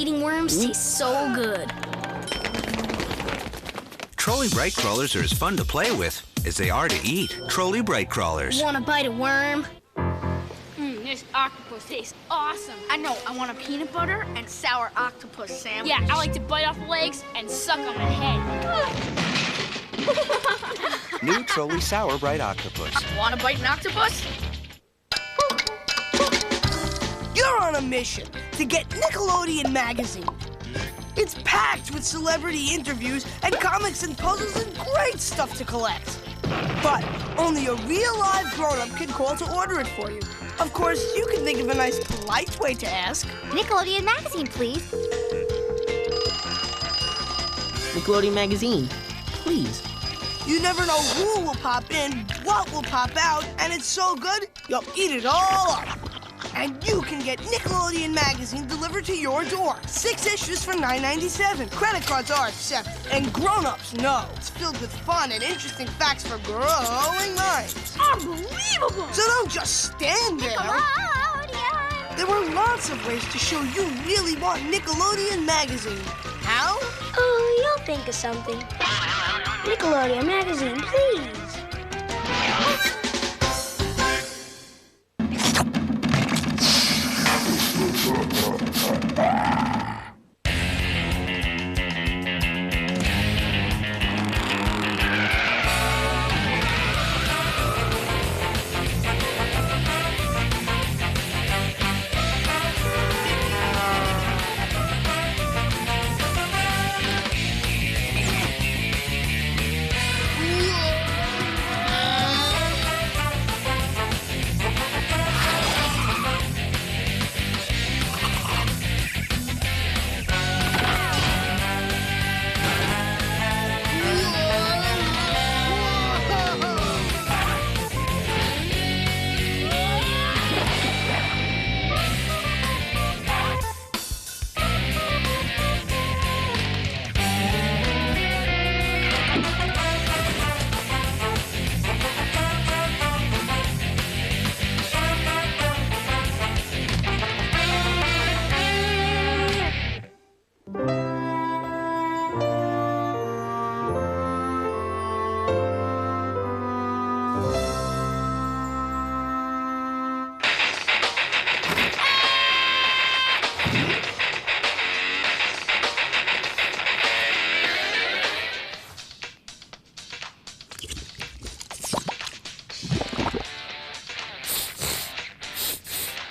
Eating worms tastes so good. Trolley Bright Crawlers are as fun to play with as they are to eat. Trolley Bright Crawlers. Want to bite a worm? This octopus tastes awesome. I know. I want a peanut butter and sour octopus sandwich. Yeah, I like to bite off the legs and suck on the head. New Trolley Sour Bright Octopus. Want to bite an octopus? You're on a mission to get Nickelodeon magazine. It's packed with celebrity interviews and comics and puzzles and great stuff to collect. But only a real live grown-up can call to order it for you. Of course, you can think of a nice, polite way to ask. Nickelodeon magazine, please. Nickelodeon magazine, please. You never know who will pop in, what will pop out, and it's so good, you'll eat it all up. And you can get Nickelodeon magazine delivered to your door. 6 issues for $9.97. Credit cards are accepted. And grown-ups know it's filled with fun and interesting facts for growing minds. Unbelievable! So don't just stand there. Nickelodeon! There are lots of ways to show you really want Nickelodeon magazine. How? Oh, you'll think of something. Nickelodeon magazine, please.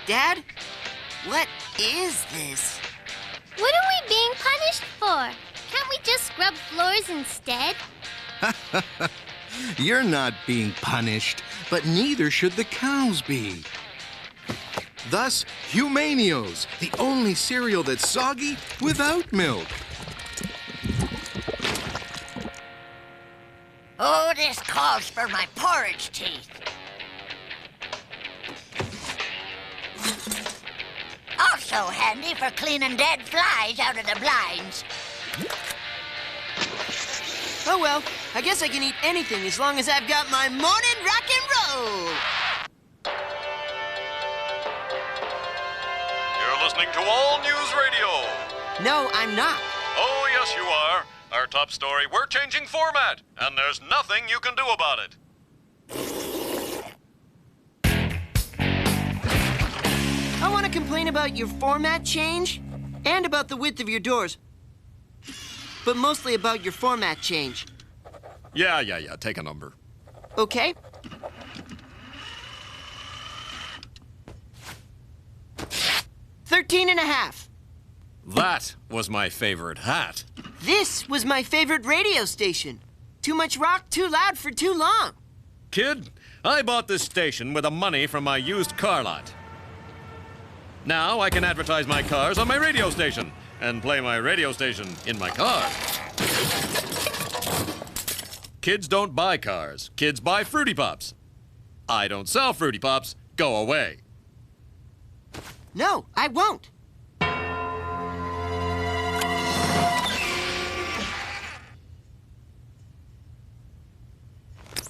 Dad, what is this? What are we being punished for? Can't we just scrub floors instead? You're not being punished, but neither should the cows be. Thus, Humanios, the only cereal that's soggy without milk. Oh, this calls for my porridge teeth. Also handy for cleaning dead flies out of the blinds. Oh well, I guess I can eat anything as long as I've got my morning rock and roll. You're listening to All News Radio. No, I'm not. Oh, yes, you are. Our top story, we're changing format, and there's nothing you can do about it. I want to complain about your format change and about the width of your doors. But mostly about your format change. Yeah, take a number. Okay? $13.5. That was my favorite hat. This was my favorite radio station. Too much rock, too loud for too long. Kid, I bought this station with the money from my used car lot. Now I can advertise my cars on my radio station and play my radio station in my car. Kids don't buy cars. Kids buy Fruity Pops. I don't sell Fruity Pops. Go away. No, I won't.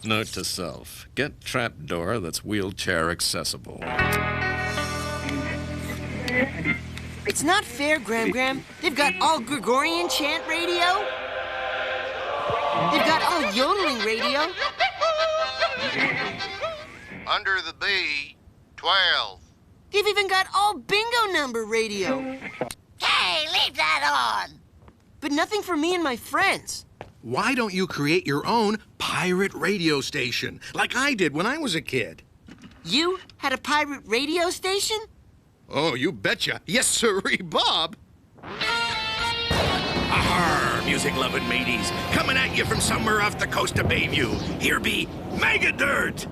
Note to self, get trapdoor that's wheelchair accessible. It's not fair, Gram. They've got all Gregorian chant radio. They've got all yodeling radio. Under the B, 12. They've even got all bingo number radio. Hey, leave that on. But nothing for me and my friends. Why don't you create your own pirate radio station, like I did when I was a kid? You had a pirate radio station? Oh, you betcha. Yes, sirree, Bob. Arr, music-loving mateys, coming at you from somewhere off the coast of Bayview. Here be Mega Dirt.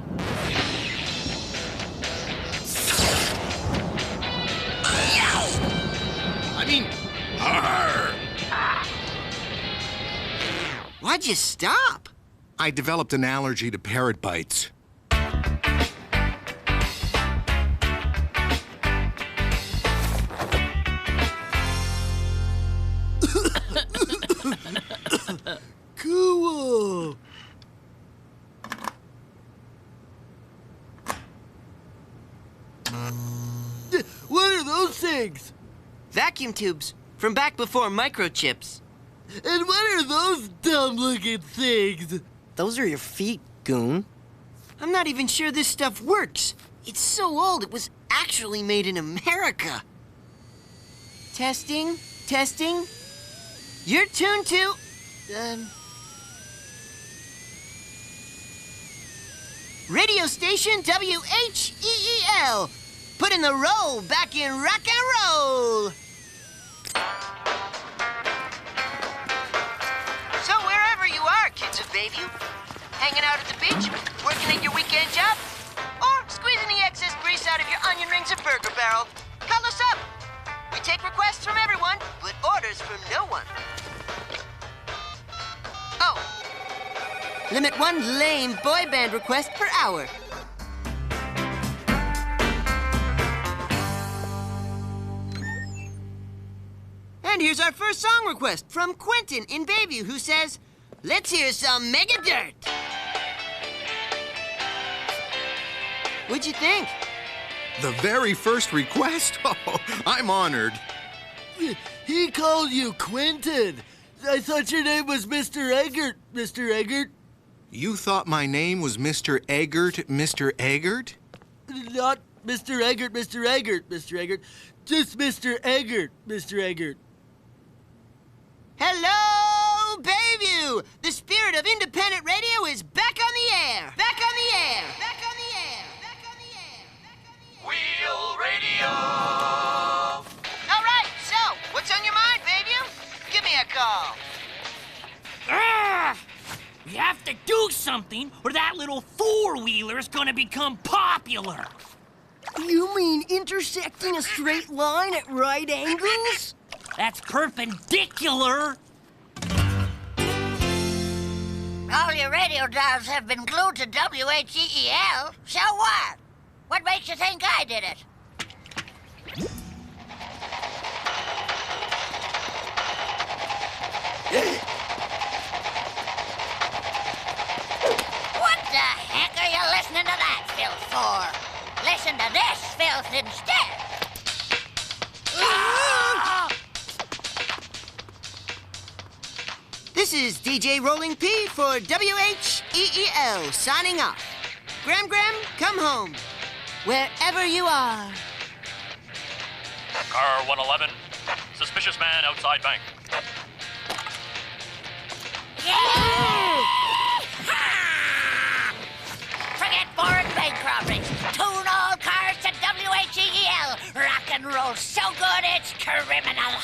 I mean, arr. Why'd you stop? I developed an allergy to parrot bites. Cool. What are those things? Vacuum tubes from back before microchips. And what are those dumb-looking things? Those are your feet, goon. I'm not even sure this stuff works. It's so old, it was actually made in America. Testing. You're tuned to... Radio station WHEEL. Putting the roll back in rock and roll. So wherever you are, kids of Bayview, hanging out at the beach, working at your weekend job, or squeezing the excess grease out of your onion rings or burger barrel, call us up. We take requests from everyone, but orders from no one. Oh. Limit one lame boy band request per hour. And here's our first song request from Quentin in Bayview, who says, "Let's hear some Mega Dirt." What'd you think? The very first request? Oh, I'm honored. He called you Quentin. I thought your name was Mr. Eggert, Mr. Eggert. You thought my name was Mr. Eggert, Mr. Eggert? Not Mr. Eggert, Mr. Eggert, Mr. Eggert. Just Mr. Eggert, Mr. Eggert. Hello, Bayview! The spirit of independent radio is back on the air! Back on the air! Back on the air! Back on the air! Back on the air! Wheel Radio! All right, so, what's on your mind, Bayview? Give me a call. We have to do something, or that little four-wheeler is gonna become popular. You mean intersecting a straight line at right angles? That's perpendicular. All your radio dials have been glued to WHEEL. So what? What makes you think I did it? What the heck are you listening to that filth for? Listen to this filth instead. This is DJ Rolling P for WHEEL signing off. Gram, come home. Wherever you are. Car 111. Suspicious man outside bank. Forget foreign bank robberies. Tune all cars to WHEEL. Rock and roll so good it's criminal.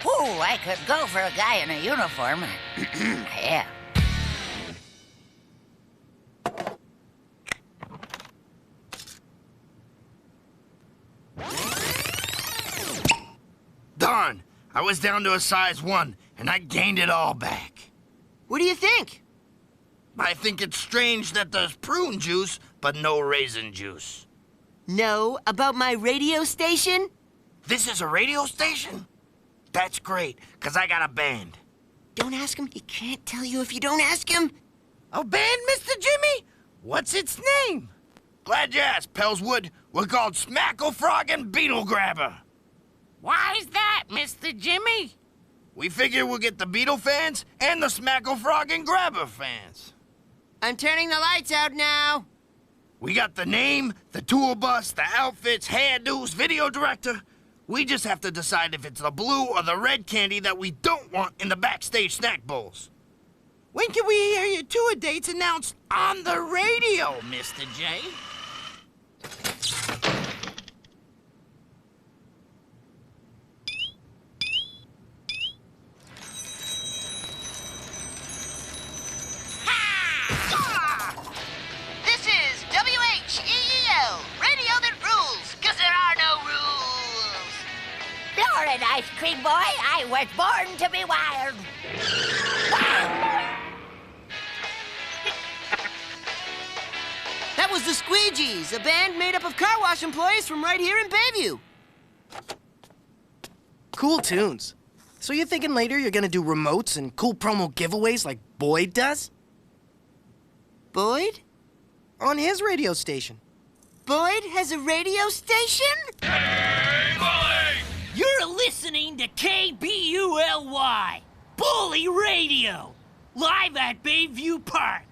Ooh, I could go for a guy in a uniform. Yeah. Darn, I was down to a size 1, and I gained it all back. What do you think? I think it's strange that there's prune juice, but no raisin juice. Know about my radio station? This is a radio station? That's great, because I got a band. Don't ask him. He can't tell you if you don't ask him. A band, Mr. Jimmy? What's its name? Glad you asked, Pelswood. We're called Smackle Frog and Beetle Grabber. Why's that, Mr. Jimmy? We figure we'll get the Beetle fans and the Smackle Frog and Grabber fans. I'm turning the lights out now. We got the name, the tour bus, the outfits, hairdos, video director. We just have to decide if it's the blue or the red candy that we don't want in the backstage snack bowls. When can we hear your tour dates announced on the radio, Mr. J? This is WHEEL, radio that rules, 'cause there are no rules. You're an ice cream boy. I was born to be wild. That was the Squeegees, a band made up of car wash employees from right here in Bayview. Cool tunes. So you're thinking later you're gonna do remotes and cool promo giveaways like Boyd does? Boyd? On his radio station. Boyd has a radio station? You're listening to KBULY, Bully Radio, live at Bayview Park.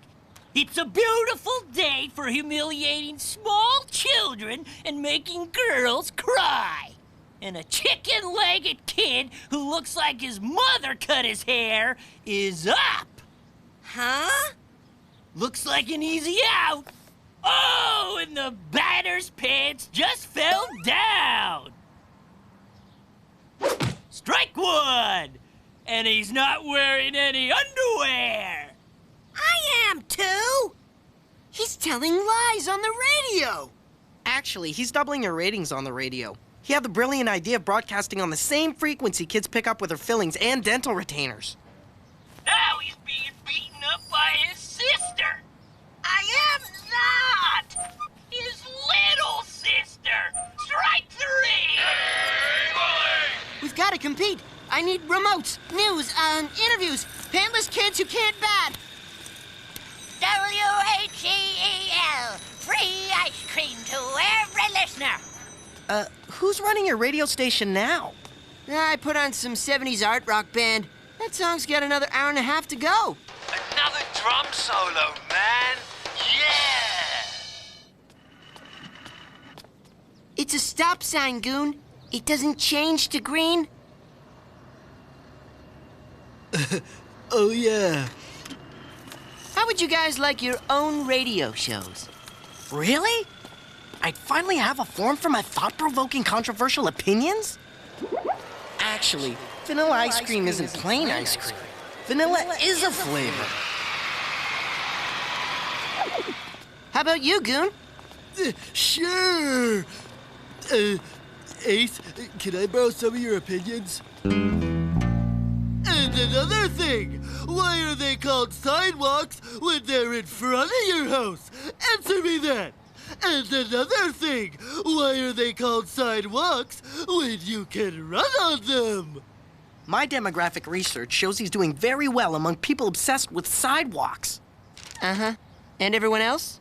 It's a beautiful day for humiliating small children and making girls cry. And a chicken-legged kid who looks like his mother cut his hair is up. Huh? Looks like an easy out. Oh, and the batter's pants just fell down. Strike one! And he's not wearing any underwear. I am too! He's telling lies on the radio! Actually, he's doubling your ratings on the radio. He had the brilliant idea of broadcasting on the same frequency kids pick up with their fillings and dental retainers. Now he's being beaten up by his sister. I am not! His little sister. Strike three! We've got to compete. I need remotes, news, interviews, pantless kids who can't bat. WHEEL, free ice cream to every listener. Who's running your radio station now? I put on some 70s art rock band. That song's got another hour and a half to go. Another drum solo, man. Yeah! It's a stop sign, Goon. It doesn't change to green. Oh, yeah. How would you guys like your own radio shows? Really? I'd finally have a forum for my thought-provoking controversial opinions? Actually, vanilla ice cream isn't plain ice cream. Vanilla is a flavor. How about you, Goon? Sure. Ace, can I borrow some of your opinions? And another thing, why are they called sidewalks when they're in front of your house? Answer me that. And another thing, why are they called sidewalks when you can run on them? My demographic research shows he's doing very well among people obsessed with sidewalks. Uh-huh. And everyone else?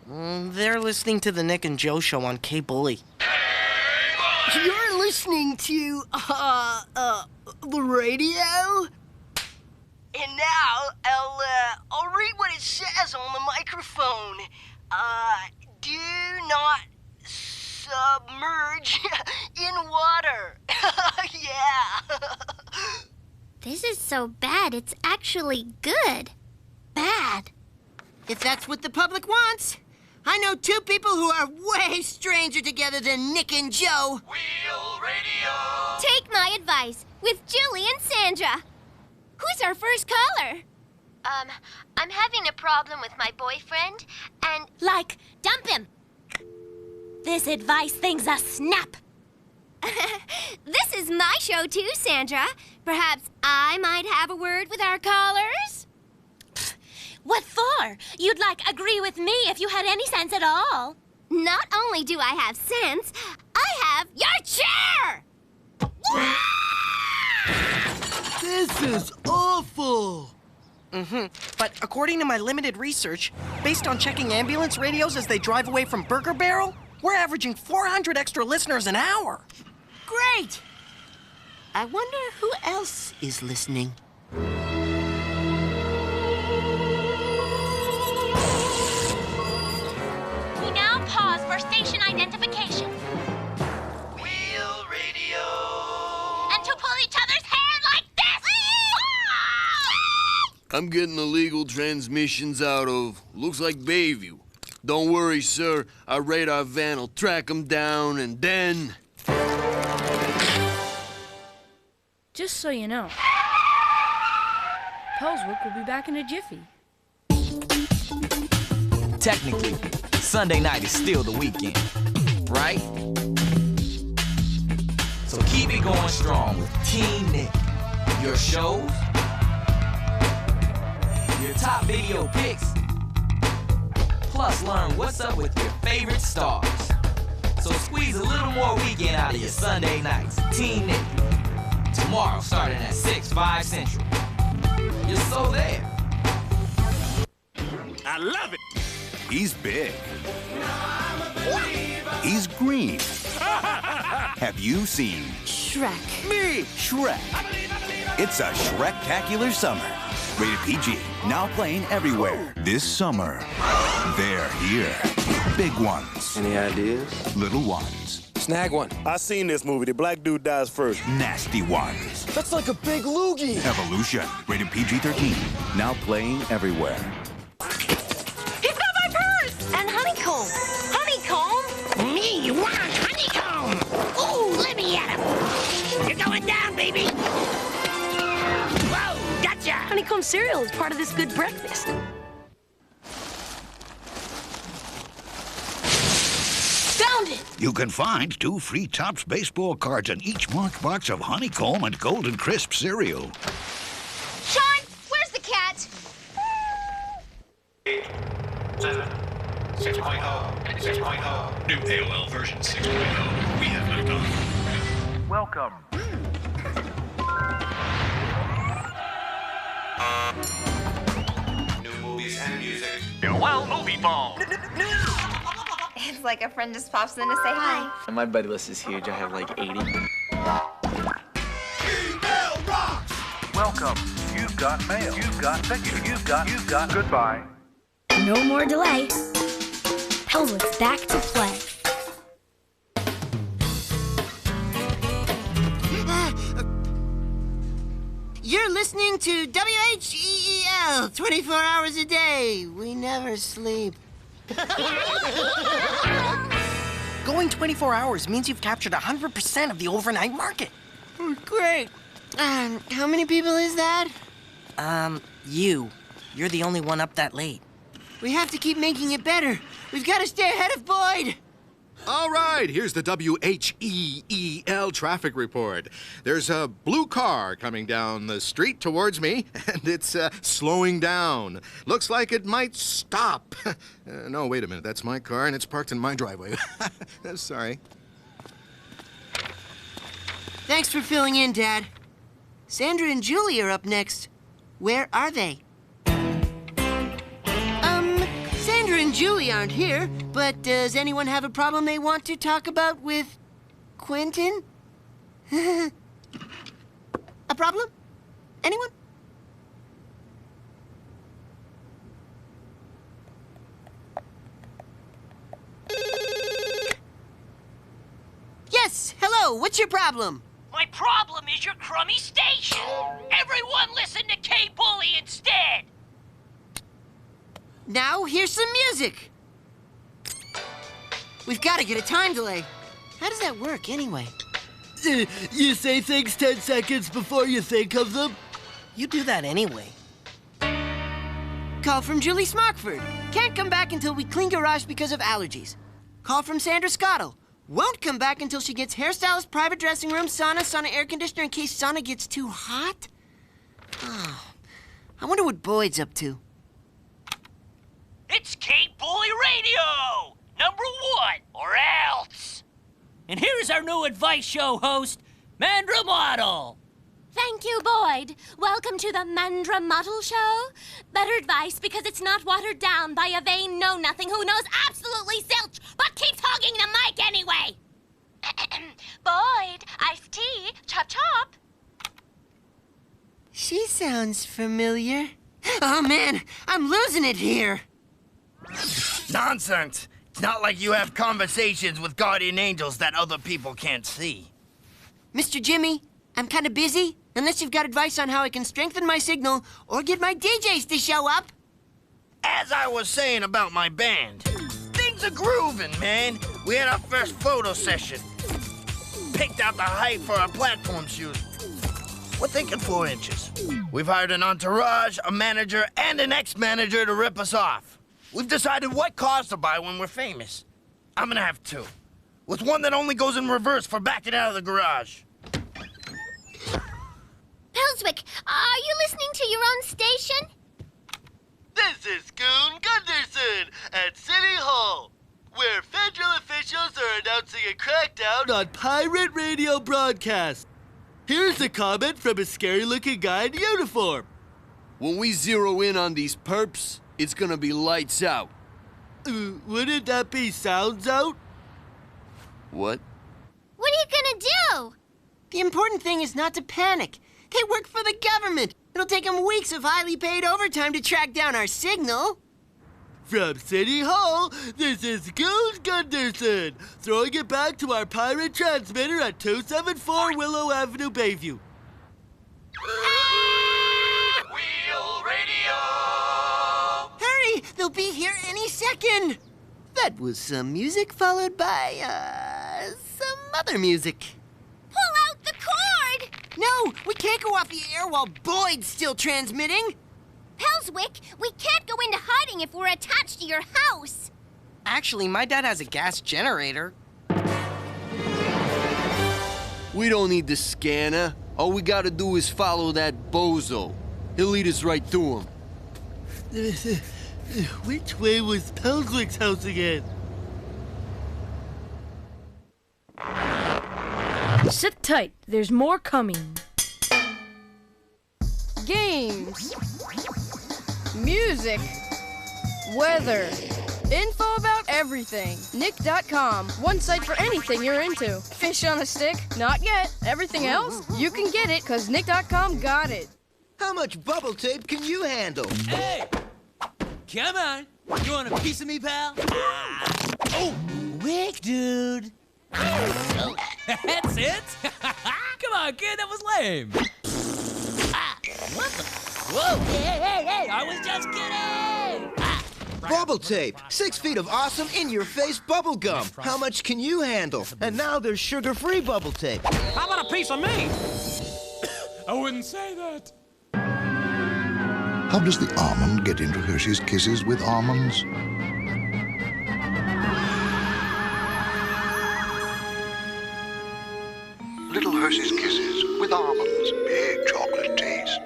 They're listening to the Nick and Joe show on K-Bully. You're listening to, the radio? And now, I'll read what it says on the microphone. Do not submerge in water. Yeah. This is so bad, it's actually good. Bad? If that's what the public wants. I know two people who are way stranger together than Nick and Joe. Wheel Radio! Take my advice with Julie and Sandra. Who's our first caller? I'm having a problem with my boyfriend, and... Like, dump him. This advice thing's a snap. This is my show too, Sandra. Perhaps I might have a word with our callers? What for? You'd, agree with me if you had any sense at all. Not only do I have sense, I have your chair! This is awful. But according to my limited research, based on checking ambulance radios as they drive away from Burger Barrel, we're averaging 400 extra listeners an hour. Great! I wonder who else is listening. We now pause for station identification. Wheel radio. And to pull each other's hair like this! I'm getting illegal transmissions out of, looks like Bayview. Don't worry, sir. Our radar van will track them down and then... Just so you know, Pelswick will be back in a jiffy. Technically, Sunday night is still the weekend, right? So keep it going strong with Team Nick. Your shows, your top video picks, plus learn what's up with your favorite stars. So squeeze a little more weekend out of your Sunday nights. Team Nick. Tomorrow starting at 6, 5 Central. You're so there. I love it. He's big. He's green. Have you seen Shrek? Me, Shrek. It's a Shrek-tacular summer. Rated PG. Now playing everywhere. This summer. They're here. Big ones. Any ideas? Little ones. Snag one. I seen this movie. The black dude dies first. Nasty ones. That's like a big loogie. Evolution. Rated PG-13. Now playing everywhere. He's got my purse! And honeycomb. Honeycomb? Me want honeycomb! Ooh, let me at him! You're going down, baby! Whoa, gotcha! Honeycomb cereal is part of this good breakfast. Found it! You can find 2 free Topps baseball cards in each marked box of honeycomb and golden crisp cereal. Sean, where's the cat? 8, 7, 6.0, 6.0. New AOL version 6.0. We have moved on. Welcome. New movies and music. Well, movie phone. It's like a friend just pops in to say hi. My buddy list is huge. I have like 80. Welcome. You've got mail. You've got tickets. You've got goodbye. No more delay. Pelswick's back to play. You're listening to WHEEL 24 hours a day. We never sleep. Going 24 hours means you've captured 100% of the overnight market. Great. How many people is that? You're the only one up that late. We have to keep making it better. We've got to stay ahead of Boyd. All right, here's the WHEEL traffic report. There's a blue car coming down the street towards me, and it's slowing down. Looks like it might stop. No, wait a minute. That's my car, and it's parked in my driveway. Sorry. Thanks for filling in, Dad. Sandra and Julie are up next. Where are they? Sandra and Julie aren't here, but does anyone have a problem they want to talk about with Quentin? A problem? Anyone? Yes, hello, what's your problem? My problem is your crummy station. Everyone listen to K-Bully instead. Now, here's some music. We've got to get a time delay. How does that work, anyway? You say things 10 seconds before you think of them? You do that anyway. Call from Julie Smockford. Can't come back until we clean garage because of allergies. Call from Sandra Scottle. Won't come back until she gets hairstylist, private dressing room, sauna air conditioner in case sauna gets too hot. Oh, I wonder what Boyd's up to. It's K-Bully Radio, #1, or else. And here's our new advice show host, Mandra Model. Thank you, Boyd. Welcome to the Mandra Model Show. Better advice because it's not watered down by a vain know-nothing who knows absolutely zilch, but keeps hogging the mic anyway. Boyd, iced tea, chop chop. She sounds familiar. Oh man, I'm losing it here. Nonsense. It's not like you have conversations with guardian angels that other people can't see. Mr. Jimmy, I'm kind of busy. Unless you've got advice on how I can strengthen my signal or get my DJs to show up. As I was saying about my band, things are grooving, man. We had our first photo session. Picked out the height for our platform shoot. We're thinking 4 inches. We've hired an entourage, a manager, and an ex-manager to rip us off. We've decided what cars to buy when we're famous. I'm gonna have 2. With one that only goes in reverse for backing out of the garage. Pelswick, are you listening to your own station? This is Goon Gunderson at City Hall, where federal officials are announcing a crackdown on pirate radio broadcasts. Here's a comment from a scary-looking guy in uniform. When we zero in on these perps, it's gonna be lights out. Wouldn't that be sounds out? What? What are you gonna do? The important thing is not to panic. They work for the government. It'll take them weeks of highly paid overtime to track down our signal. From City Hall, this is Goon Gunderson, throwing it back to our pirate transmitter at 274 Willow Avenue, Bayview. Wheel Radio! Hurry! They'll be here any second. That was some music followed by, some other music. Pull out the cord! No, we can't go off the air while Boyd's still transmitting. Pelswick, we can't go into hiding if we're attached to your house. Actually, my dad has a gas generator. We don't need the scanner. All we gotta do is follow that bozo. He'll lead us right to him. Which way was Pelswick's house again? Sit tight, there's more coming. Games, music, weather, info about everything. Nick.com, one site for anything you're into. Fish on a stick? Not yet. Everything else? You can get it, because Nick.com got it. How much bubble tape can you handle? Hey! Come on. You want a piece of me, pal? Oh, wick, dude. That's it? Come on, kid, that was lame. What the? Whoa, hey, I was just kidding. Bubble tape. 6 feet of awesome, in-your-face bubble gum. How much can you handle? And now there's sugar-free bubble tape. How about a piece of me? I wouldn't say that. How does the almond get into Hershey's Kisses with almonds? Little Hershey's Kisses with almonds. Big chocolate taste.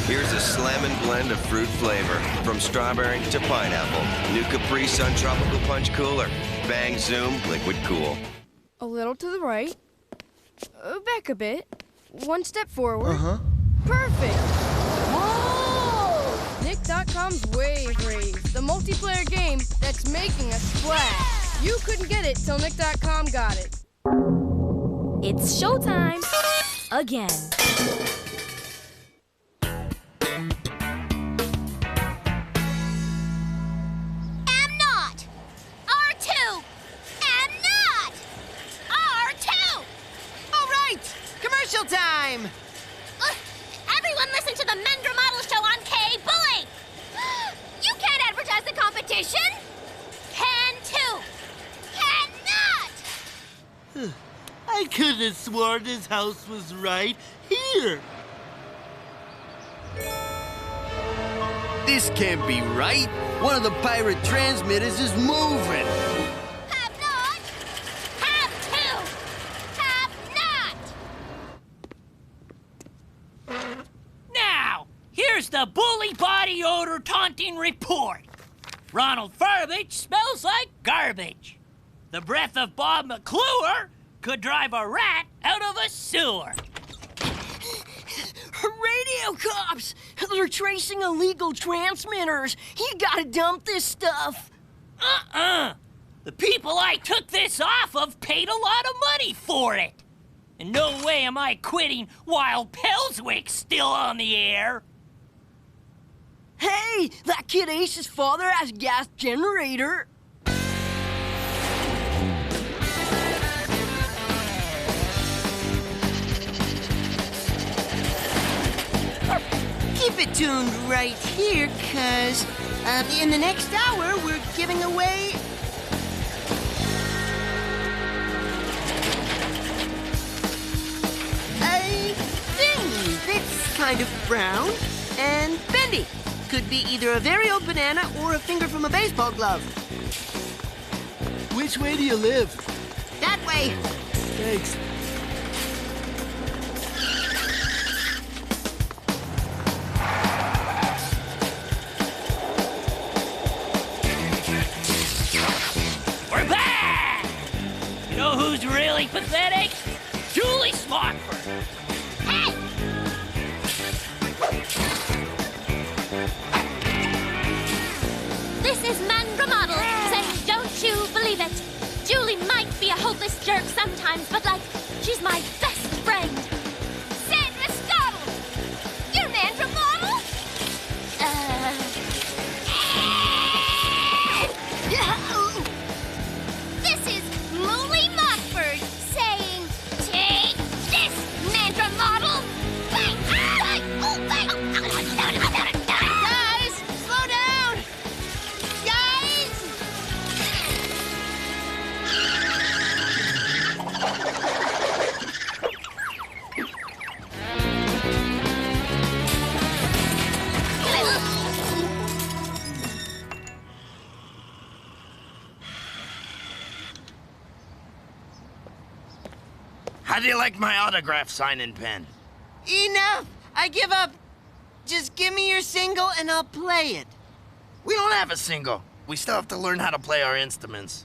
Here's a slamming blend of fruit flavor, from strawberry to pineapple. New Capri Sun Tropical Punch Cooler. Bang, zoom, liquid cool. A little to the right. Back a bit. One step forward. Uh-huh. Perfect! Whoa! Nick.com's Wave Race, the multiplayer game that's making a splash. You couldn't get it till Nick.com got it. It's showtime again. Am not! R2! Am not! R2! All right, commercial time. Everyone listen to the Mendra Model Show on K-Bully! You can't advertise the competition! Can too! Cannot! I could have sworn his house was right here. This can't be right. One of the pirate transmitters is moving. Have not! Have to! Have not! Now, here's the bully body odor taunting report. Ronald Farbage smells like garbage. The breath of Bob McClure could drive a rat out of a sewer. Radio cops! They're tracing illegal transmitters. You gotta dump this stuff. The people I took this off of paid a lot of money for it. And no way am I quitting while Pelswick's still on the air. Hey, that kid Ace's father has a gas generator. Keep it tuned right here, cause in the next hour we're giving away a thing that's kind of brown and bendy. Could be either a very old banana or a finger from a baseball glove. Which way do you live? That way. Thanks. We're back! You know who's really pathetic? Julie Smockford. Hey! This is Mandra Model saying, don't you believe it? Julie might be a hopeless jerk sometimes, but like, she's my best friend. Sandra Stottle! You're Mandra Model? This is Mooly Mockford saying, take this, Mandra Model! Guys, slow down! Guys! How do you like my autograph signing pen? Enough! I give up. Just give me your single and I'll play it. We don't have a single. We still have to learn how to play our instruments.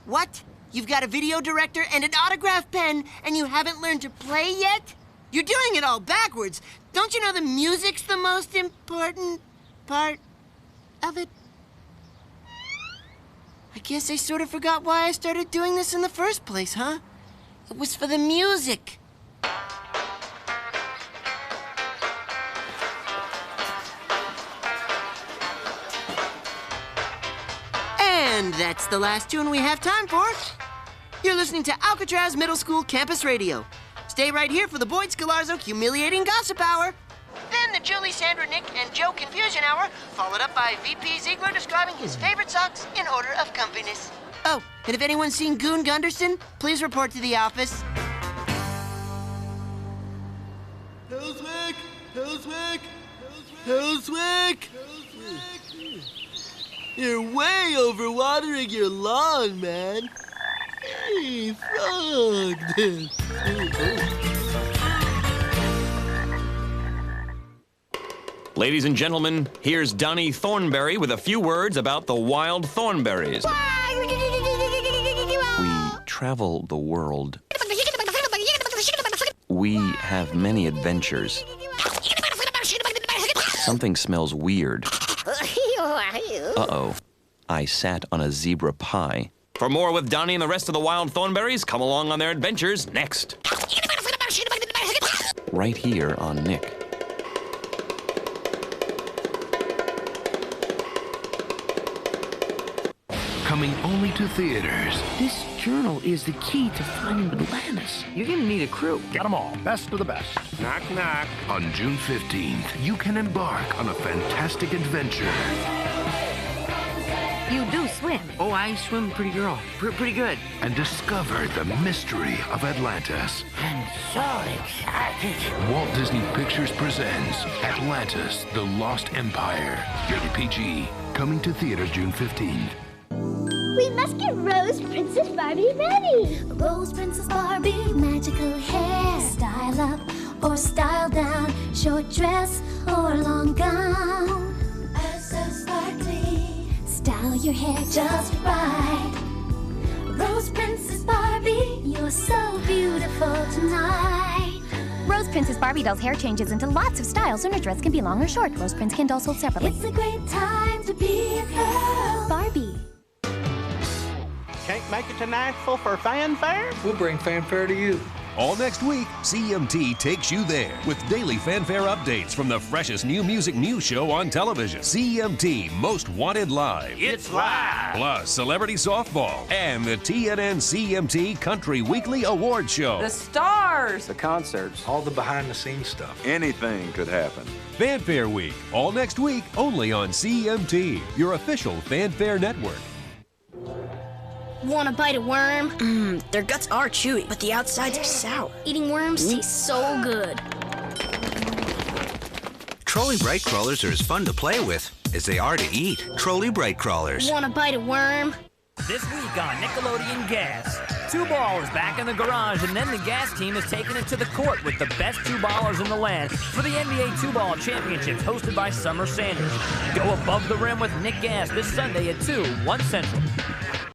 What? You've got a video director and an autograph pen and you haven't learned to play yet? You're doing it all backwards. Don't you know the music's the most important part of it? I guess I sort of forgot why I started doing this in the first place, huh? It was for the music. And that's the last tune we have time for. You're listening to Alcatraz Middle School Campus Radio. Stay right here for the Boyd Scalarzo Humiliating Gossip Hour. Then the Julie, Sandra, Nick, and Joe Confusion Hour, followed up by VP Ziegler describing his favorite socks in order of comfiness. Oh, and if anyone's seen Goon Gunderson, please report to the office. Pelswick! Pelswick! Pelswick! You're way overwatering your lawn, man. Hey, frog! Ladies and gentlemen, here's Donnie Thornberry with a few words about the wild thornberries. We travel the world. We have many adventures. Something smells weird. Uh-oh. I sat on a zebra pie. For more with Donnie and the rest of the wild thornberries, come along on their adventures next. Right here on Nick. Coming only to theaters. This journal is the key to finding Atlantis. You're gonna need a crew. Get them all. Best of the best. Knock, knock. On June 15th, you can embark on a fantastic adventure. You do swim. Oh, I swim pretty girl. Pretty good. And discover the mystery of Atlantis. I'm so excited. Walt Disney Pictures presents Atlantis, The Lost Empire. Rated PG. Coming to theaters June 15th. We must get Rose Princess Barbie ready. Rose Princess Barbie, magical hair. Style up or style down. Short dress or long gown. So sparkly. Style your hair just right. Rose girl tonight. Rose Prince's Barbie doll's hair changes into lots of styles, and her dress can be long or short. Rose Prince can doll sold separately. It's a great time to be a girl. Barbie. Can't make it to Nashville for fanfare? We'll bring fanfare to you. All next week, CMT takes you there with daily fanfare updates from the freshest new music news show on television. CMT Most Wanted Live. It's live. Plus celebrity softball and the TNN CMT Country Weekly Award Show. The stars. The concerts. All the behind-the-scenes stuff. Anything could happen. Fanfare Week, all next week, only on CMT, your official fanfare network. Want a bite of worm? Their guts are chewy, but the outsides are sour. Eating worms tastes so good. Trolley Bright Crawlers are as fun to play with as they are to eat. Trolley Bright Crawlers. Want a bite of worm? This week on Nickelodeon Gas, 2 ballers back in the garage, and then the gas team is taking it to the court with the best 2 ballers in the land for the NBA 2-ball championships hosted by Summer Sanders. Go above the rim with Nick Gas this Sunday at 2, 1 Central.